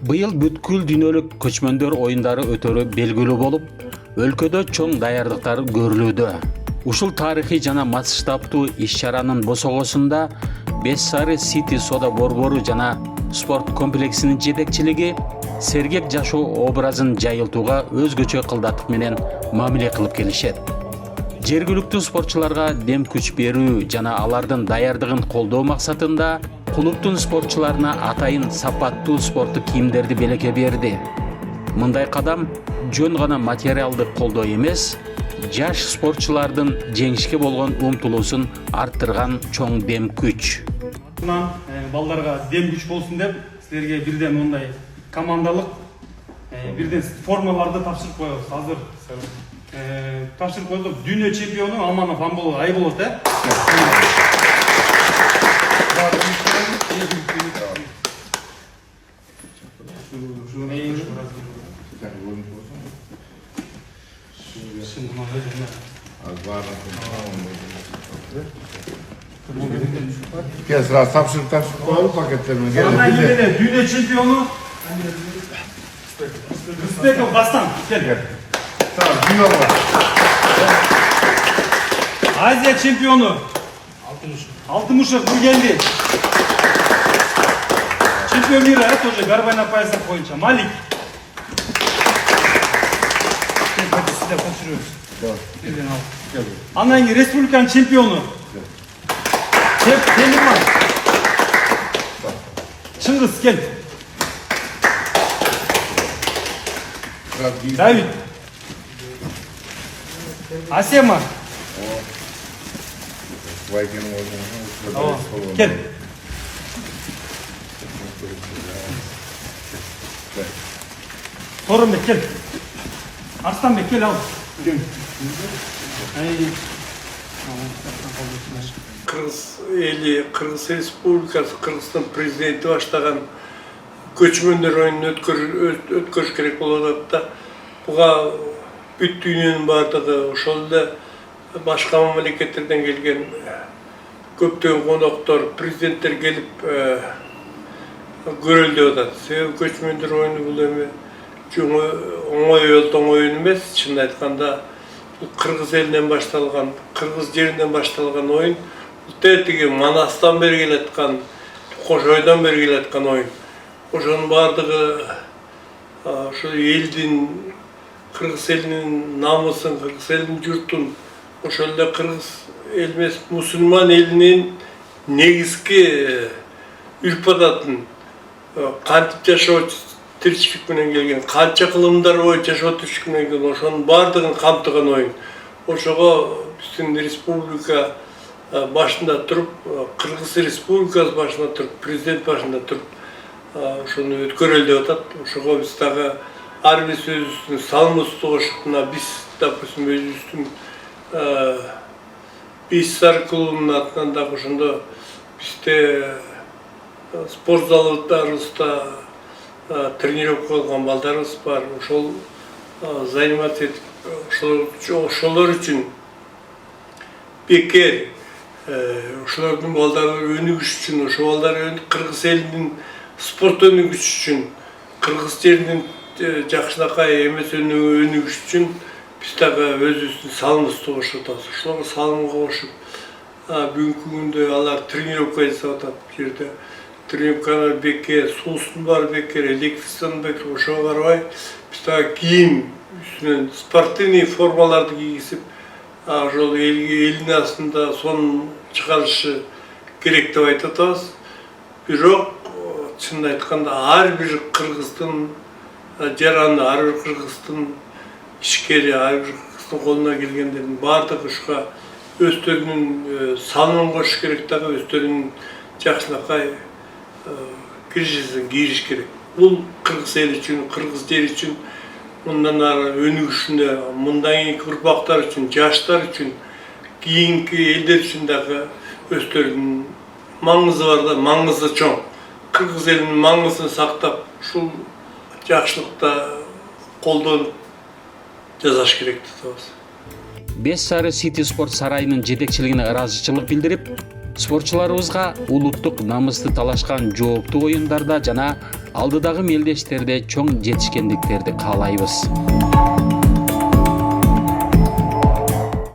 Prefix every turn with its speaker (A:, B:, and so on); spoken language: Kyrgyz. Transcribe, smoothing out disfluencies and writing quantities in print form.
A: Быйыл бүткүл дүйнөлүк көчмөндөр оюндары өтөрү белгилүү болуп, өлкөдө чоң даярдыктар көрүлүүдө. Ушул тарыхый жана масштабтуу иш-чаранын босогосунда Бессары City Сода борбору жана спорт комплексинин жетекчилиги сергек жашоо образын жайылтууга өзгөчө кылдаттык менен мамиле кылып келишет. Жергиликтүү спортчуларга дем күч берүү жана алардын даярдыгын колдоо максатында клубтун спортчуларына атайын сапаттуу спорттук кийимдерди белекке берди. Мындай кадам жөн гана материалдык колдоо эмес, жаш спортчулардын жеңишке болгон умтулуусун арттырган чоң дем күч.
B: Балдарга дем күч болсун деп силерге бирден мындай командалык бирден формаларды тапшырып коебуз. Азыр тапшырып койдук. Дүйнө чемпиону Аманов Амбол Айболот,
C: Gel sıra tapşırıp koyalım paketlerine.
B: Dүйнө чемпиону Рысбеков Бастан. Gel.
C: Tamam, dünya var.
B: Азия чемпиону Алтымышев Нургелди. Чемпион мира тоже гарбай на поясах боюнча Малик. Анан кийин республиканын чемпиону Темирман. Чыңгыз кел. Давид. Асема. Gel. Torunbek gel. Arslanbek gel al.
D: Kırgız eli, Kırgız Respublikası, Kırgızstan prezidenti başlagan göçmөндөр oyununu ötkөрүш керек болуп атат да. Буга бүт дүйнөнүн бардыгы, ошол эле башка мамлекеттерден келген көптөгөн коноктор, президенттер келип көрөлдөп атат. Себеби көчмөндөр oyunu бул эми оңой ойун эмес, чынын айтканда Кыргыз элинен башталган, Кыргыз жеринен башталган oyun. Тетиги Манастан бери келаткан, Кошойдон бери келаткан oyun. Ошонун бардыгы ошо элдин, Кыргыз элинин намысын, Кыргыз элинин журтун, ошол эле Кыргыз эл эмес, мусулман элинин негизги үрп-адатын кантип жашоо тиричилик менен келген, канча кылымдар боюнча жашоо тиричилик менен келген, ошонун бардыгын камтыган oyun. Ошого биздин республика башында туруп, Кыргыз Республикасы башында туруп, президент башында туруп, ошону өткөрөлү деп атат. Ошого биз дагы ар бир өзүбүздүн салымыбызды кошуп, мына биз, допустим, өзүбүздүн Бессары клубунун атынан дагы ошондо бизде спорт залдарыбызда тренировка кылган балдарыбыз бар. Ошол заниматься этип, ошолор үчүн бекер ошолордун балдары өнүгүш үчүн, ошол балдар Кыргыз элинин спорт өнүгүш үчүн, Кыргыз жеринин жакшынакай эмес өнүгүш үчүн биз дагы өзүбүздүн салымыбызды кошуп атабыз. Ошолорго салым кошуп, бүгүнкү күндө алар тренировка жасап атат. Бул жерде тренировкалар бекер, суусун бар бекер, электричествонун бекер. Ошого карабай биз дагы кийим үстүнөн спортивный формаларды кийгизип, ошол элдин астында сонун чыгарышы керек деп айтып атабыз. Бирок чынын айтканда ар бир кыргыздын жараны, ар бир кыргыздын ишкери, ар бир кыргыздын колуна келгендердин бардыгы ушуга өздөрүнүн салымын кошуш керек, дагы өздөрүнүн жакшынакай киржесин кийиш керек. Бул Кыргыз эли үчүн, Кыргыз жери үчүн, мындан ары өнүгүшүнө, мындан кийинки урпактар үчүн, жаштар үчүн, кийинки элдер үчүн дагы өздөрүнүн маңызы бар да, маңызы чоң. Кыргыз элинин маңызын сактап, ушул жакшылыкта колдонуп жасаш керек деп атабыз.
A: Бессары City спорт сарайынын жетекчилигине ыраазычылык билдирип, Спортчуларыбызга улуттук намысты талашкан жооптуу оюндарда жана алдыдагы мелдештерде чоң жетишкендиктерди каалайбыз.